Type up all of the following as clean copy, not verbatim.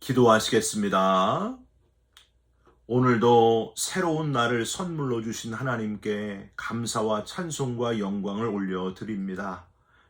기도하시겠습니다. 오늘도 새로운 날을 선물로 주신 하나님께 감사와 찬송과 영광을 올려드립니다.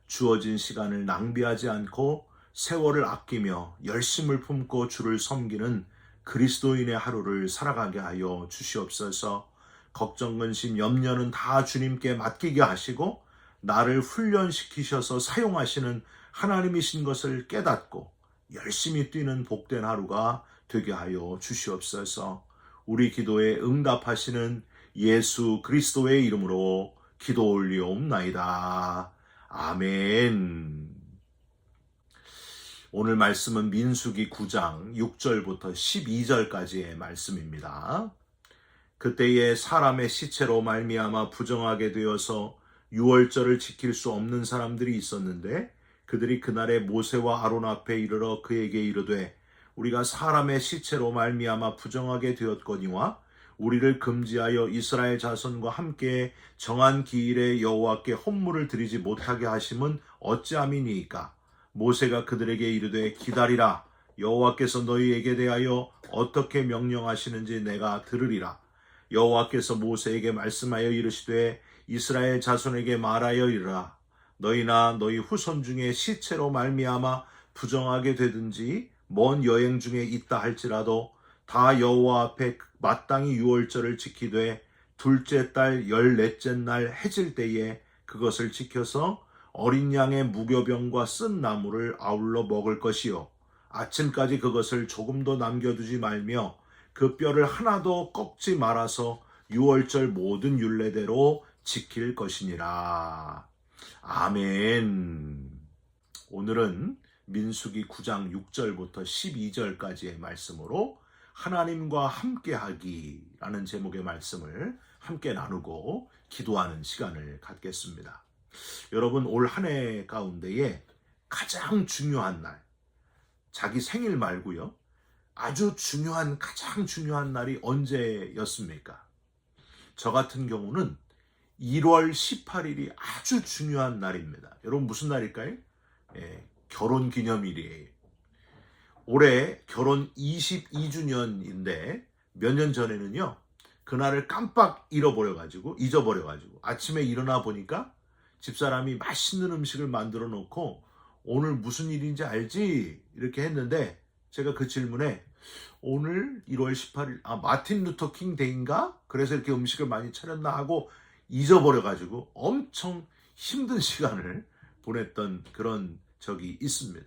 주어진 시간을 낭비하지 않고 세월을 아끼며 열심을 품고 주를 섬기는 그리스도인의 하루를 살아가게 하여 주시옵소서. 걱정, 근심, 염려는 다 주님께 맡기게 하시고 나를 훈련시키셔서 사용하시는 하나님이신 것을 깨닫고 열심히 뛰는 복된 하루가 되게 하여 주시옵소서. 우리 기도에 응답하시는 예수 그리스도의 이름으로 기도 올리옵나이다. 아멘. 오늘 말씀은 민수기 9장 6절부터 12절까지의 말씀입니다. 그때에 사람의 시체로 말미암아 부정하게 되어서 유월절을 지킬 수 없는 사람들이 있었는데 그들이 그날에 모세와 아론 앞에 이르러 그에게 이르되 우리가 사람의 시체로 말미암아 부정하게 되었거니와 우리를 금지하여 이스라엘 자손과 함께 정한 기일에 여호와께 헌물을 드리지 못하게 하심은 어찌함이니이까. 모세가 그들에게 이르되 기다리라. 여호와께서 너희에게 대하여 어떻게 명령하시는지 내가 들으리라. 여호와께서 모세에게 말씀하여 이르시되 이스라엘 자손에게 말하여 이르라. 너희나 너희 후손 중에 시체로 말미암아 부정하게 되든지 먼 여행 중에 있다 할지라도 다 여호와 앞에 마땅히 유월절을 지키되 둘째 달 14째 날 해질 때에 그것을 지켜서 어린 양의 무교병과 쓴 나물을 아울러 먹을 것이요 아침까지 그것을 조금도 남겨두지 말며 그 뼈를 하나도 꺾지 말아서 유월절 모든 율례대로 지킬 것이니라. 아멘. 오늘은 민수기 9장 6절부터 12절까지의 말씀으로 하나님과 함께하기라는 제목의 말씀을 함께 나누고 기도하는 시간을 갖겠습니다. 여러분, 올 한 해 가운데에 가장 중요한 날, 자기 생일 말고요, 아주 중요한, 가장 중요한 날이 언제였습니까? 저 같은 경우는 1월 18일이 아주 중요한 날입니다. 여러분, 무슨 날일까요? 결혼 기념일이에요. 올해 결혼 22주년인데 몇 년 전에는요, 그날을 깜빡 잊어버려가지고 아침에 일어나 보니까 집사람이 맛있는 음식을 만들어 놓고 오늘 무슨 일인지 알지? 이렇게 했는데 제가 그 질문에 오늘 1월 18일 마틴 루터 킹 데이인가? 그래서 이렇게 음식을 많이 차렸나 하고 잊어버려가지고 엄청 힘든 시간을 보냈던 그런 적이 있습니다.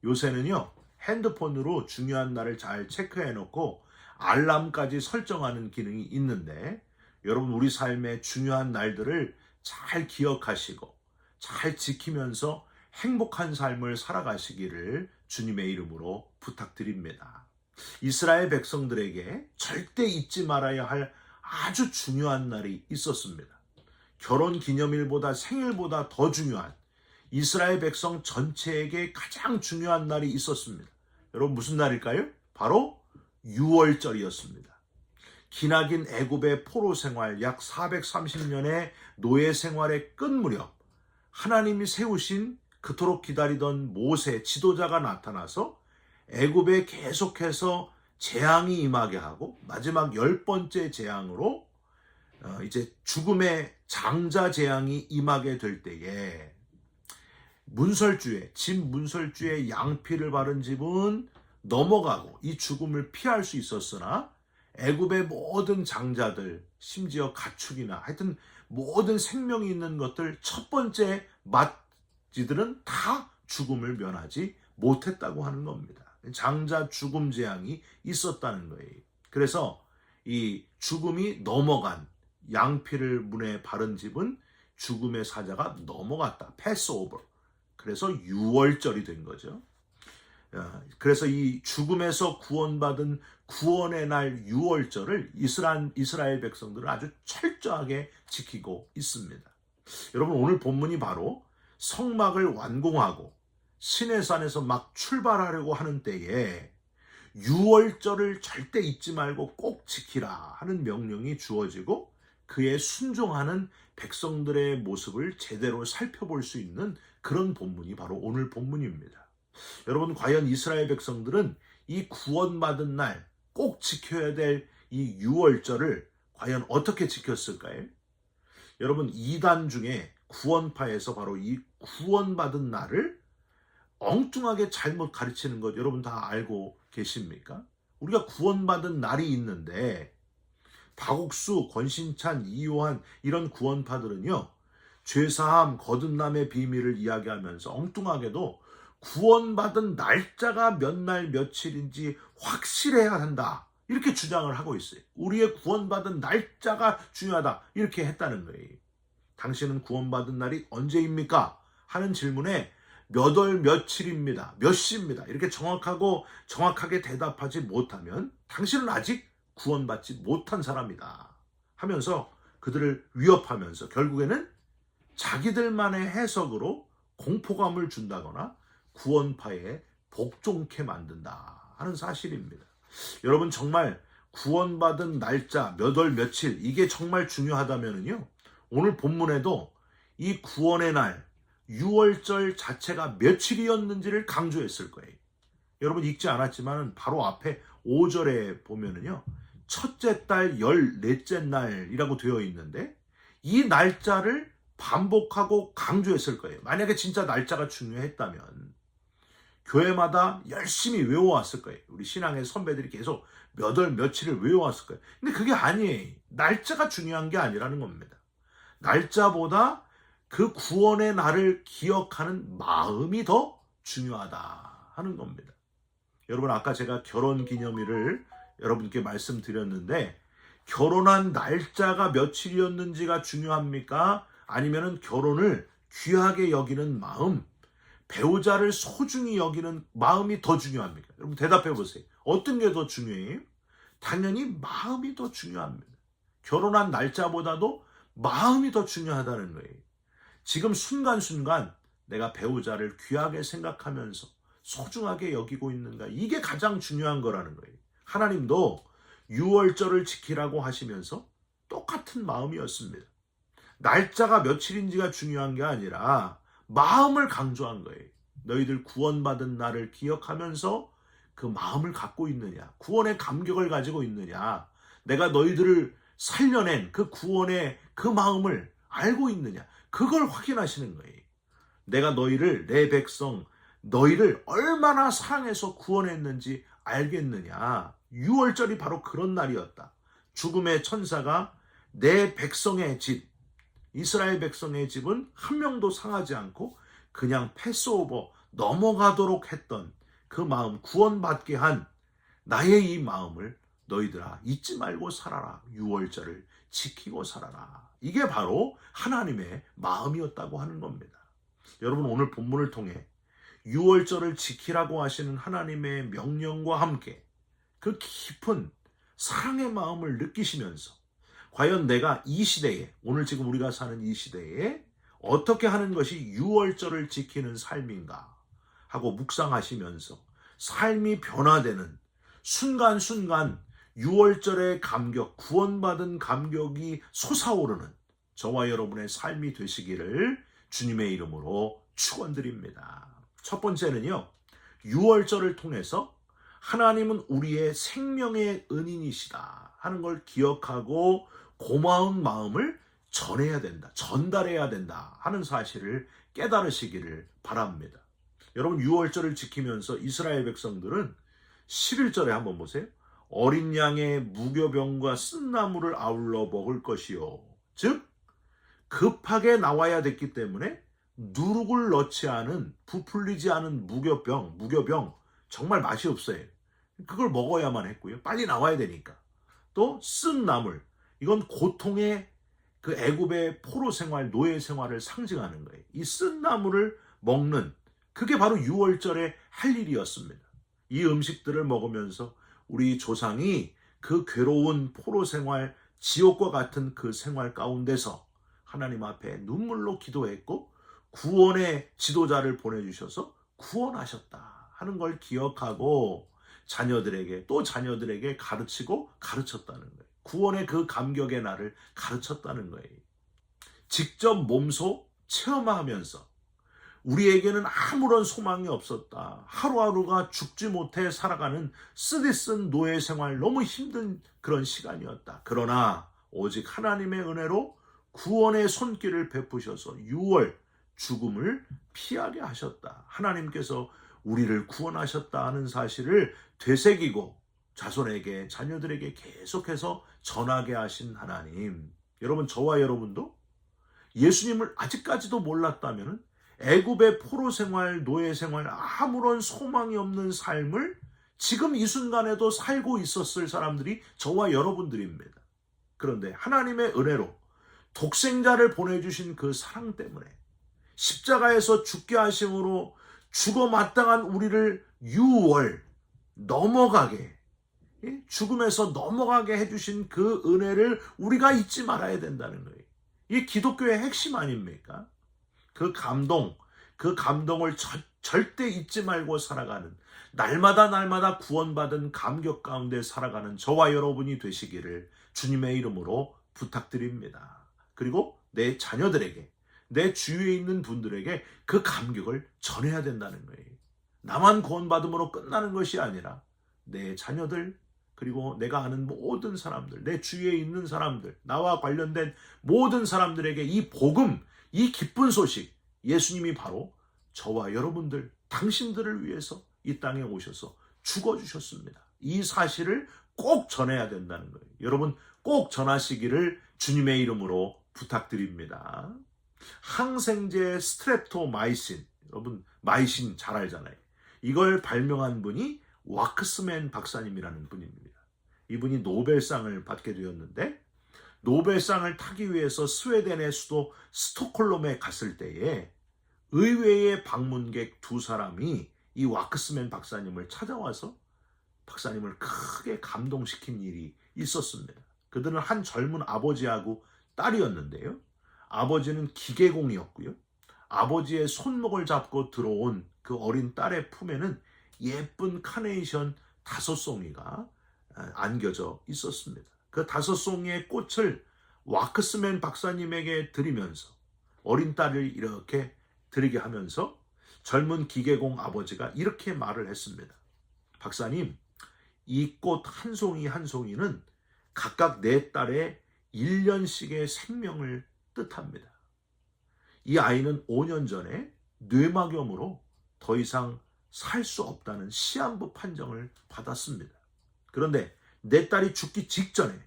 요새는요, 핸드폰으로 중요한 날을 잘 체크해 놓고 알람까지 설정하는 기능이 있는데 여러분, 우리 삶의 중요한 날들을 잘 기억하시고 잘 지키면서 행복한 삶을 살아가시기를 주님의 이름으로 부탁드립니다. 이스라엘 백성들에게 절대 잊지 말아야 할 아주 중요한 날이 있었습니다. 결혼 기념일보다 생일보다 더 중요한 이스라엘 백성 전체에게 가장 중요한 날이 있었습니다. 여러분, 무슨 날일까요? 바로 유월절이었습니다. 기나긴 애굽의 포로 생활 약 430년의 노예 생활의 끝 무렵 하나님이 세우신 그토록 기다리던 모세 지도자가 나타나서 애굽에 계속해서 재앙이 임하게 하고 마지막 10번째 재앙으로 이제 죽음의 장자 재앙이 임하게 될 때에 집 문설주에 양피를 바른 집은 넘어가고 이 죽음을 피할 수 있었으나 애굽의 모든 장자들, 심지어 가축이나 하여튼 모든 생명이 있는 것들 첫 번째 맏쥐들은 다 죽음을 면하지 못했다고 하는 겁니다. 장자 죽음 재앙이 있었다는 거예요. 그래서 이 죽음이 넘어간 양피를 문에 바른 집은 죽음의 사자가 넘어갔다. 패스오버. 그래서 유월절이 된 거죠. 그래서 이 죽음에서 구원받은 구원의 날 유월절을 이스라엘 백성들은 아주 철저하게 지키고 있습니다. 여러분, 오늘 본문이 바로 성막을 완공하고 시내산에서 막 출발하려고 하는 때에 유월절을 절대 잊지 말고 꼭 지키라 하는 명령이 주어지고 그에 순종하는 백성들의 모습을 제대로 살펴볼 수 있는 그런 본문이 바로 오늘 본문입니다. 여러분, 과연 이스라엘 백성들은 이 구원받은 날 꼭 지켜야 될 이 유월절을 과연 어떻게 지켰을까요? 여러분, 이단 중에 구원파에서 바로 이 구원받은 날을 엉뚱하게 잘못 가르치는 것 여러분 다 알고 계십니까? 우리가 구원받은 날이 있는데 박옥수, 권신찬, 이요한 이런 구원파들은요, 죄사함, 거듭남의 비밀을 이야기하면서 엉뚱하게도 구원받은 날짜가 몇 날 며칠인지 확실해야 한다, 이렇게 주장을 하고 있어요. 우리의 구원받은 날짜가 중요하다, 이렇게 했다는 거예요. 당신은 구원받은 날이 언제입니까? 하는 질문에 몇 월 며칠입니다, 몇 시입니다, 이렇게 정확하게 대답하지 못하면 당신은 아직 구원받지 못한 사람이다 하면서 그들을 위협하면서 결국에는 자기들만의 해석으로 공포감을 준다거나 구원파에 복종케 만든다 하는 사실입니다. 여러분, 정말 구원받은 날짜 몇 월 며칠 이게 정말 중요하다면요, 오늘 본문에도 이 구원의 날 유월절 자체가 며칠이었는지를 강조했을 거예요. 여러분 읽지 않았지만 바로 앞에 5절에 보면은요, 첫째 달 14째 날이라고 되어 있는데 이 날짜를 반복하고 강조했을 거예요. 만약에 진짜 날짜가 중요했다면 교회마다 열심히 외워왔을 거예요. 우리 신앙의 선배들이 계속 몇 월 며칠을 외워왔을 거예요. 근데 그게 아니에요. 날짜가 중요한 게 아니라는 겁니다. 날짜보다 그 구원의 날을 기억하는 마음이 더 중요하다 하는 겁니다. 여러분, 아까 제가 결혼 기념일을 여러분께 말씀드렸는데 결혼한 날짜가 며칠이었는지가 중요합니까? 아니면은 결혼을 귀하게 여기는 마음, 배우자를 소중히 여기는 마음이 더 중요합니까? 여러분 대답해 보세요. 어떤 게 더 중요해요? 당연히 마음이 더 중요합니다. 결혼한 날짜보다도 마음이 더 중요하다는 거예요. 지금 순간순간 내가 배우자를 귀하게 생각하면서 소중하게 여기고 있는가, 이게 가장 중요한 거라는 거예요. 하나님도 유월절을 지키라고 하시면서 똑같은 마음이었습니다. 날짜가 며칠인지가 중요한 게 아니라 마음을 강조한 거예요. 너희들 구원받은 날을 기억하면서 그 마음을 갖고 있느냐, 구원의 감격을 가지고 있느냐, 내가 너희들을 살려낸 그 구원의 그 마음을 알고 있느냐, 그걸 확인하시는 거예요. 내가 너희를, 내 백성 너희를 얼마나 사랑해서 구원했는지 알겠느냐. 유월절이 바로 그런 날이었다. 죽음의 천사가 내 백성의 집, 이스라엘 백성의 집은 한 명도 상하지 않고 그냥 패스오버 넘어가도록 했던 그 마음, 구원받게 한 나의 이 마음을 너희들아 잊지 말고 살아라. 유월절을 지키고 살아라. 이게 바로 하나님의 마음이었다고 하는 겁니다. 여러분, 오늘 본문을 통해 유월절을 지키라고 하시는 하나님의 명령과 함께 그 깊은 사랑의 마음을 느끼시면서 과연 내가 이 시대에, 오늘 지금 우리가 사는 이 시대에 어떻게 하는 것이 유월절을 지키는 삶인가 하고 묵상하시면서 삶이 변화되는 순간순간 유월절의 감격, 구원받은 감격이 솟아오르는 저와 여러분의 삶이 되시기를 주님의 이름으로 축원드립니다. 첫 번째는요, 유월절을 통해서 하나님은 우리의 생명의 은인이시다 하는 걸 기억하고 고마운 마음을 전해야 된다, 전달해야 된다 하는 사실을 깨달으시기를 바랍니다. 여러분, 유월절을 지키면서 이스라엘 백성들은 11절에 한번 보세요. 어린 양의 무교병과 쓴나물을 아울러 먹을 것이요, 즉 급하게 나와야 됐기 때문에 누룩을 넣지 않은, 부풀리지 않은 무교병 정말 맛이 없어요. 그걸 먹어야만 했고요. 빨리 나와야 되니까. 또 쓴 나물, 이건 고통의 그 애굽의 포로 생활, 노예 생활을 상징하는 거예요. 이 쓴 나물을 먹는, 그게 바로 유월절에 할 일이었습니다. 이 음식들을 먹으면서 우리 조상이 그 괴로운 포로 생활, 지옥과 같은 그 생활 가운데서 하나님 앞에 눈물로 기도했고 구원의 지도자를 보내주셔서 구원하셨다 하는 걸 기억하고 자녀들에게, 또 자녀들에게 가르치고 가르쳤다는 거예요. 구원의 그 감격의 날을 가르쳤다는 거예요. 직접 몸소 체험하면서 우리에게는 아무런 소망이 없었다. 하루하루가 죽지 못해 살아가는 쓰디쓴 노예 생활, 너무 힘든 그런 시간이었다. 그러나 오직 하나님의 은혜로 구원의 손길을 베푸셔서 6월 죽음을 피하게 하셨다. 하나님께서 우리를 구원하셨다 하는 사실을 되새기고 자손에게, 자녀들에게 계속해서 전하게 하신 하나님. 여러분, 저와 여러분도 예수님을 아직까지도 몰랐다면 애굽의 포로 생활, 노예 생활, 아무런 소망이 없는 삶을 지금 이 순간에도 살고 있었을 사람들이 저와 여러분들입니다. 그런데 하나님의 은혜로 독생자를 보내주신 그 사랑 때문에 십자가에서 죽게 하심으로 죽어 마땅한 우리를 6월 넘어가게, 죽음에서 넘어가게 해주신 그 은혜를 우리가 잊지 말아야 된다는 거예요. 이게 기독교의 핵심 아닙니까? 그 감동을 절대 잊지 말고 살아가는, 날마다 구원받은 감격 가운데 살아가는 저와 여러분이 되시기를 주님의 이름으로 부탁드립니다. 그리고 내 자녀들에게, 내 주위에 있는 분들에게 그 감격을 전해야 된다는 거예요. 나만 구원받음으로 끝나는 것이 아니라 내 자녀들, 그리고 내가 아는 모든 사람들, 내 주위에 있는 사람들, 나와 관련된 모든 사람들에게 이 복음, 이 기쁜 소식, 예수님이 바로 저와 여러분들, 당신들을 위해서 이 땅에 오셔서 죽어주셨습니다. 이 사실을 꼭 전해야 된다는 거예요. 여러분 꼭 전하시기를 주님의 이름으로 부탁드립니다. 항생제 스트랩토마이신, 여러분 마이신 잘 알잖아요. 이걸 발명한 분이 왁스맨 박사님이라는 분입니다. 이분이 노벨상을 받게 되었는데, 노벨상을 타기 위해서 스웨덴의 수도 스톡홀름에 갔을 때에 의외의 방문객 2사람이 이 왁스맨 박사님을 찾아와서 박사님을 크게 감동시킨 일이 있었습니다. 그들은 한 젊은 아버지하고 딸이었는데요. 아버지는 기계공이었고요. 아버지의 손목을 잡고 들어온 그 어린 딸의 품에는 예쁜 카네이션 5송이가 안겨져 있었습니다. 그 5송이의 꽃을 왁스맨 박사님에게 드리면서, 어린 딸을 이렇게 드리게 하면서 젊은 기계공 아버지가 이렇게 말을 했습니다. 박사님, 이 꽃 한 송이 한 송이는 각각 내 딸의 1년씩의 생명을 뜻합니다. 이 아이는 5년 전에 뇌막염으로 더 이상 살 수 없다는 시한부 판정을 받았습니다. 그런데 내 딸이 죽기 직전에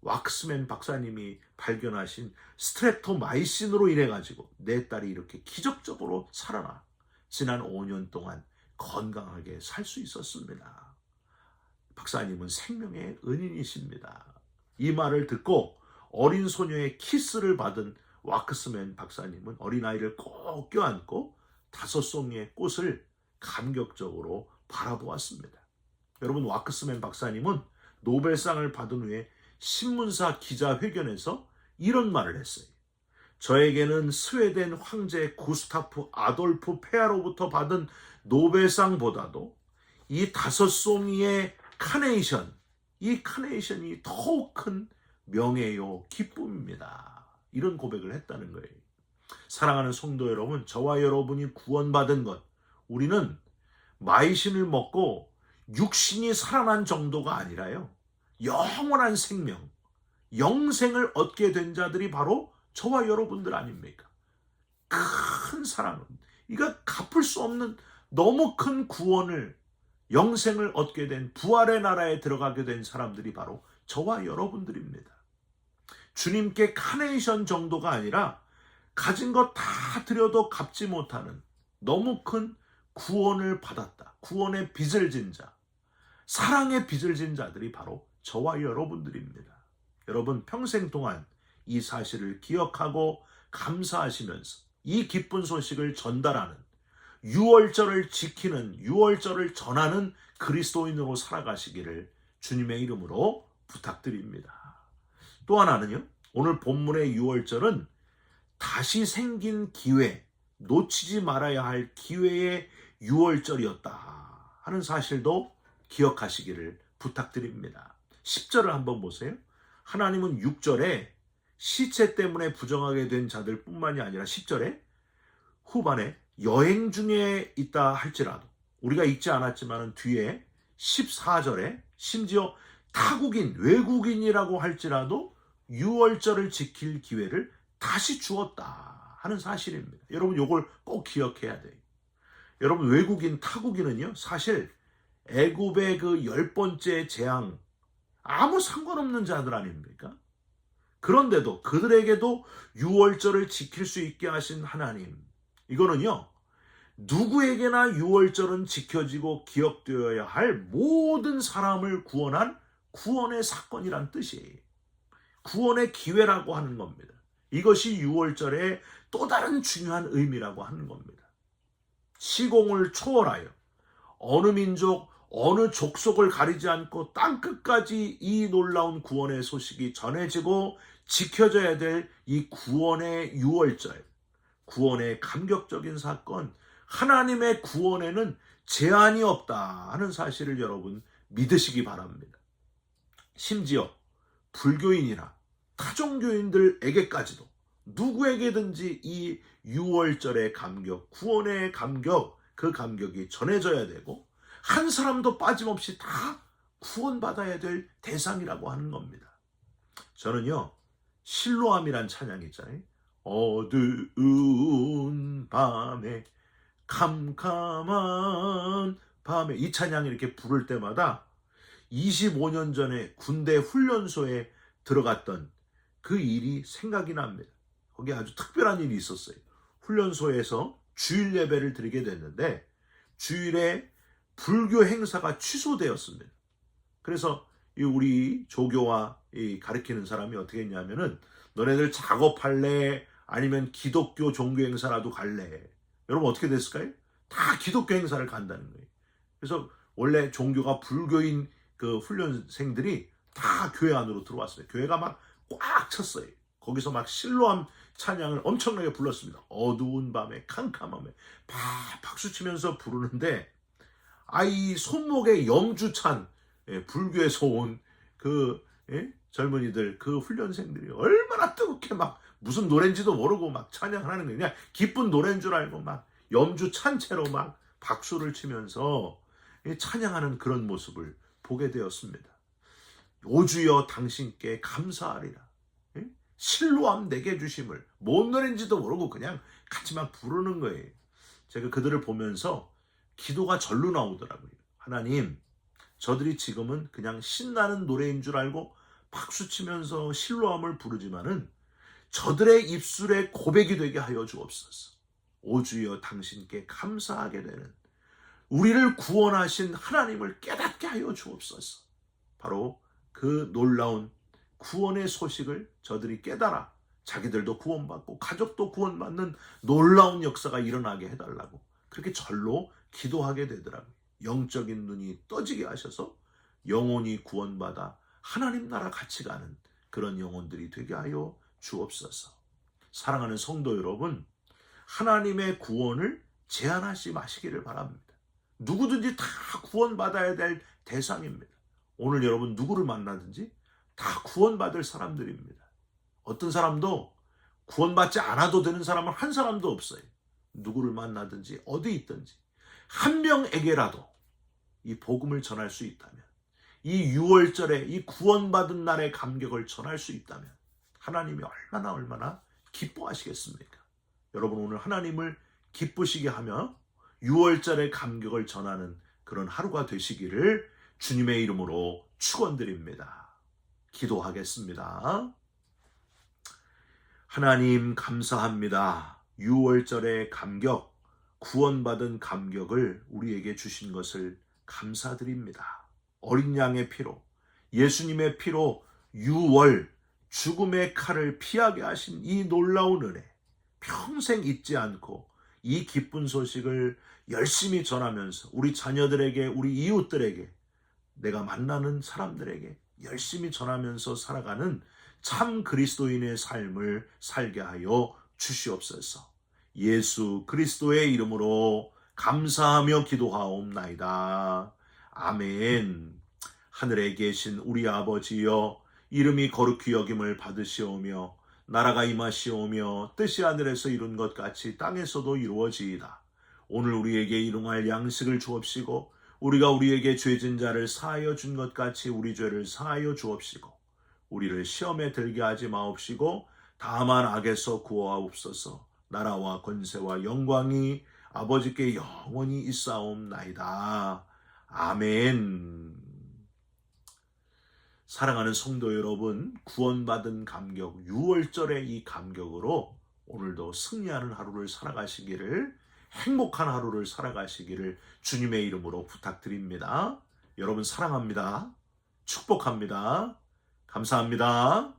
왁스맨 박사님이 발견하신 스트랩토마이신으로 인해가지고 내 딸이 이렇게 기적적으로 살아나 지난 5년 동안 건강하게 살 수 있었습니다. 박사님은 생명의 은인이십니다. 이 말을 듣고 어린 소녀의 키스를 받은 왁스맨 박사님은 어린아이를 꼭 껴안고 5송이의 꽃을 감격적으로 바라보았습니다. 여러분, 왁스맨 박사님은 노벨상을 받은 후에 신문사 기자회견에서 이런 말을 했어요. 저에게는 스웨덴 황제 구스타프 아돌프 폐하로부터 받은 노벨상보다도 이 5송이의 카네이션, 이 카네이션이 더욱 큰 명예요, 기쁨입니다. 이런 고백을 했다는 거예요. 사랑하는 성도 여러분, 저와 여러분이 구원받은 것, 우리는 마이신을 먹고 육신이 살아난 정도가 아니라요, 영원한 생명, 영생을 얻게 된 자들이 바로 저와 여러분들 아닙니까? 큰 사랑은, 이거 갚을 수 없는 너무 큰 구원을, 영생을 얻게 된, 부활의 나라에 들어가게 된 사람들이 바로 저와 여러분들입니다. 주님께 카네이션 정도가 아니라 가진 것 다 드려도 갚지 못하는 너무 큰 구원을 받았다. 구원의 빚을 진 자, 사랑의 빚을 진 자들이 바로 저와 여러분들입니다. 여러분, 평생 동안 이 사실을 기억하고 감사하시면서 이 기쁜 소식을 전달하는, 6월절을 지키는, 6월절을 전하는 그리스도인으로 살아가시기를 주님의 이름으로 부탁드립니다. 또 하나는요, 오늘 본문의 6월절은 다시 생긴 기회, 놓치지 말아야 할 기회의 6월절이었다 하는 사실도 기억하시기를 부탁드립니다. 10절을 한번 보세요. 하나님은 6절에 시체 때문에 부정하게 된 자들 뿐만이 아니라 10절에 후반에 여행 중에 있다 할지라도 우리가 읽지 않았지만 뒤에 14절에 심지어 타국인, 외국인이라고 할지라도 유월절을 지킬 기회를 다시 주었다 하는 사실입니다. 여러분 이걸 꼭 기억해야 돼요. 여러분 외국인, 타국인은요 사실 애굽의 그 10번째 재앙 아무 상관없는 자들 아닙니까? 그런데도 그들에게도 유월절을 지킬 수 있게 하신 하나님, 이거는요 누구에게나 유월절은 지켜지고 기억되어야 할 모든 사람을 구원한 구원의 사건이란 뜻이에요. 구원의 기회라고 하는 겁니다. 이것이 유월절의 또 다른 중요한 의미라고 하는 겁니다. 시공을 초월하여 어느 민족, 어느 족속을 가리지 않고 땅끝까지 이 놀라운 구원의 소식이 전해지고 지켜져야 될 이 구원의 유월절, 구원의 감격적인 사건, 하나님의 구원에는 제한이 없다 하는 사실을 여러분 믿으시기 바랍니다. 심지어 불교인이나 타종교인들에게까지도 누구에게든지 이 유월절의 감격, 구원의 감격, 그 감격이 전해져야 되고 한 사람도 빠짐없이 다 구원받아야 될 대상이라고 하는 겁니다. 저는요 실로암이란 찬양이 있잖아요. 어두운 밤에 캄캄한 밤에, 이 찬양을 이렇게 부를 때마다 25년 전에 군대 훈련소에 들어갔던 그 일이 생각이 납니다. 거기 아주 특별한 일이 있었어요. 훈련소에서 주일 예배를 드리게 됐는데 주일에 불교 행사가 취소되었습니다. 그래서 우리 조교와 가르치는 사람이 어떻게 했냐면은 너네들 작업할래? 아니면 기독교 종교 행사라도 갈래? 여러분 어떻게 됐을까요? 다 기독교 행사를 간다는 거예요. 그래서 원래 종교가 불교인 그 훈련생들이 다 교회 안으로 들어왔어요. 교회가 막 꽉 찼어요. 거기서 막 실로암 찬양을 엄청나게 불렀습니다. 어두운 밤에 캄캄함에 박수치면서 부르는데 이 손목에 염주 찬 불교에서 온 그 젊은이들, 그 훈련생들이 얼마나 뜨겁게 막 무슨 노래인지도 모르고 막 찬양을 하는 거예요. 그냥 기쁜 노래인 줄 알고 막 염주 찬 채로 막 박수를 치면서 찬양하는 그런 모습을 보게 되었습니다. 오주여 당신께 감사하리라. 실로암 내게 주심을, 뭔 노래인지도 모르고 그냥 같이 막 부르는 거예요. 제가 그들을 보면서 기도가 절로 나오더라고요. 하나님, 저들이 지금은 그냥 신나는 노래인 줄 알고 박수치면서 실로암을 부르지만은 저들의 입술에 고백이 되게 하여 주옵소서. 오주여 당신께 감사하게 되는 우리를 구원하신 하나님을 깨닫게 하여 주옵소서. 바로 그 놀라운 구원의 소식을 저들이 깨달아 자기들도 구원받고 가족도 구원받는 놀라운 역사가 일어나게 해달라고 그렇게 절로 기도하게 되더라고요. 영적인 눈이 떠지게 하셔서 영혼이 구원받아 하나님 나라 같이 가는 그런 영혼들이 되게 하여 주옵소서. 사랑하는 성도 여러분, 하나님의 구원을 제한하지 마시기를 바랍니다. 누구든지 다 구원받아야 될 대상입니다. 오늘 여러분 누구를 만나든지 다 구원받을 사람들입니다. 어떤 사람도 구원받지 않아도 되는 사람은 한 사람도 없어요. 누구를 만나든지 어디 있든지 한 명에게라도 이 복음을 전할 수 있다면, 이 유월절에 이 구원받은 날의 감격을 전할 수 있다면 하나님이 얼마나 기뻐하시겠습니까? 여러분 오늘 하나님을 기쁘시게 하며 유월절의 감격을 전하는 그런 하루가 되시기를 주님의 이름으로 축원드립니다. 기도하겠습니다. 하나님 감사합니다. 유월절의 감격, 구원받은 감격을 우리에게 주신 것을 감사드립니다. 어린 양의 피로, 예수님의 피로 유월, 죽음의 칼을 피하게 하신 이 놀라운 은혜, 평생 잊지 않고 이 기쁜 소식을 열심히 전하면서 우리 자녀들에게, 우리 이웃들에게, 내가 만나는 사람들에게 열심히 전하면서 살아가는 참 그리스도인의 삶을 살게 하여 주시옵소서. 예수 그리스도의 이름으로 감사하며 기도하옵나이다. 아멘. 하늘에 계신 우리 아버지여, 이름이 거룩히 여김을 받으시오며 나라가 임하시오며 뜻이 하늘에서 이룬 것 같이 땅에서도 이루어지이다. 오늘 우리에게 일용할 양식을 주옵시고 우리가 우리에게 죄진 자를 사하여 준 것 같이 우리 죄를 사하여 주옵시고 우리를 시험에 들게 하지 마옵시고 다만 악에서 구하옵소서. 나라와 권세와 영광이 아버지께 영원히 있사옵나이다. 아멘. 사랑하는 성도 여러분, 구원받은 감격, 6월절의 이 감격으로 오늘도 승리하는 하루를 살아가시기를, 행복한 하루를 살아가시기를 주님의 이름으로 부탁드립니다. 여러분 사랑합니다. 축복합니다. 감사합니다.